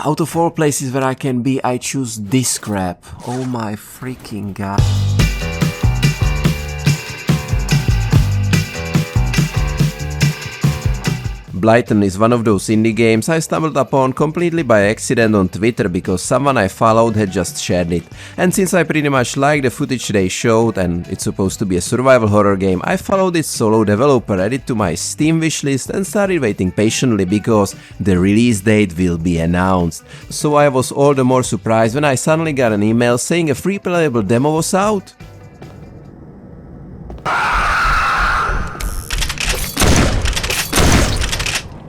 Out of all places where I can be, I choose this crap. Oh my freaking god. Blighten is one of those indie games I stumbled upon completely by accident on Twitter because someone I followed had just shared it. And since I pretty much liked the footage they showed and it's supposed to be a survival horror game, I followed its solo developer, added to my Steam wishlist and started waiting patiently because the release date will be announced. So I was all the more surprised when I suddenly got an email saying a free playable demo was out.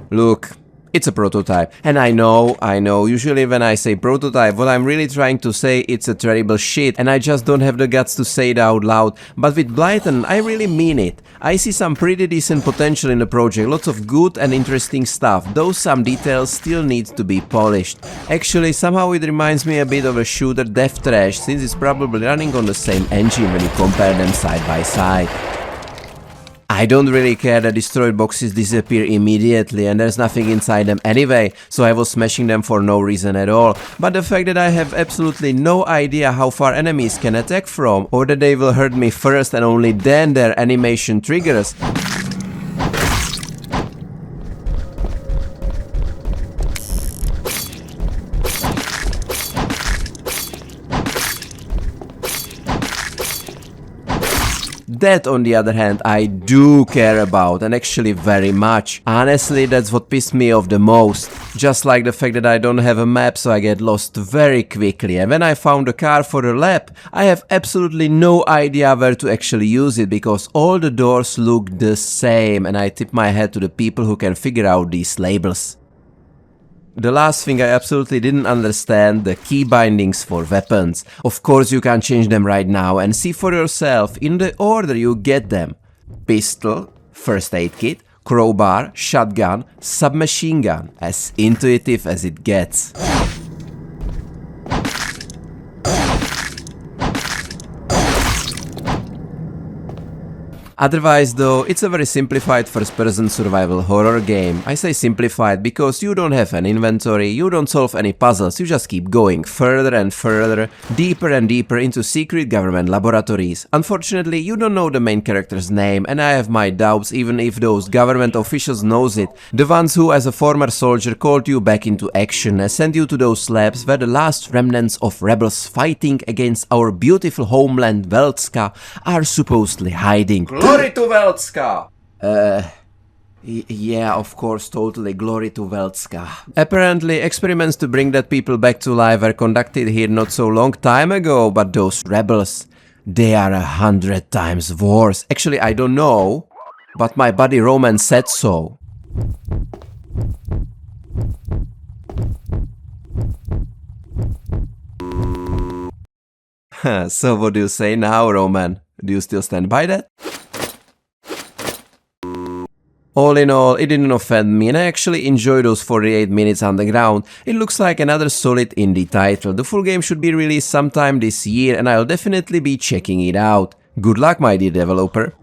Look, it's a prototype, and I know, usually when I say prototype, what I'm really trying to say it's a terrible shit, and I just don't have the guts to say it out loud, but with Blighten, I really mean it. I see some pretty decent potential in the project, lots of good and interesting stuff, though some details still need to be polished. Actually, somehow it reminds me a bit of a shooter Death Trash, since it's probably running on the same engine when you compare them side by side. I don't really care that destroyed boxes disappear immediately and there's nothing inside them anyway, so I was smashing them for no reason at all. But the fact that I have absolutely no idea how far enemies can attack from, or that they will hurt me first and only then their animation triggers. That, on the other hand, I do care about, and actually very much. Honestly, that's what pissed me off the most. Just like the fact that I don't have a map, so I get lost very quickly, and when I found a car for a lap, I have absolutely no idea where to actually use it, because all the doors look the same, and I tip my hat to the people who can figure out these labels. The last thing I absolutely didn't understand, the key bindings for weapons. Of course you can't change them right now, and see for yourself in the order you get them. Pistol, first aid kit, crowbar, shotgun, submachine gun. As intuitive as it gets. Otherwise though, it's a very simplified first-person survival horror game. I say simplified because you don't have an inventory, you don't solve any puzzles, you just keep going further and further, deeper and deeper into secret government laboratories. Unfortunately, you don't know the main character's name, and I have my doubts even if those government officials knows it. The ones who as a former soldier called you back into action and sent you to those labs where the last remnants of rebels fighting against our beautiful homeland Veltska are supposedly hiding. Glory to Veltska! Yeah, of course, totally glory to Veltska. Apparently, experiments to bring that people back to life were conducted here not so long time ago, but those rebels, they are 100 times worse. Actually, I don't know, but my buddy Roman said so. So what do you say now, Roman? Do you still stand by that? All in all, it didn't offend me and I actually enjoyed those 48 minutes underground. It looks like another solid indie title. The full game should be released sometime this year and I'll definitely be checking it out. Good luck, my dear developer.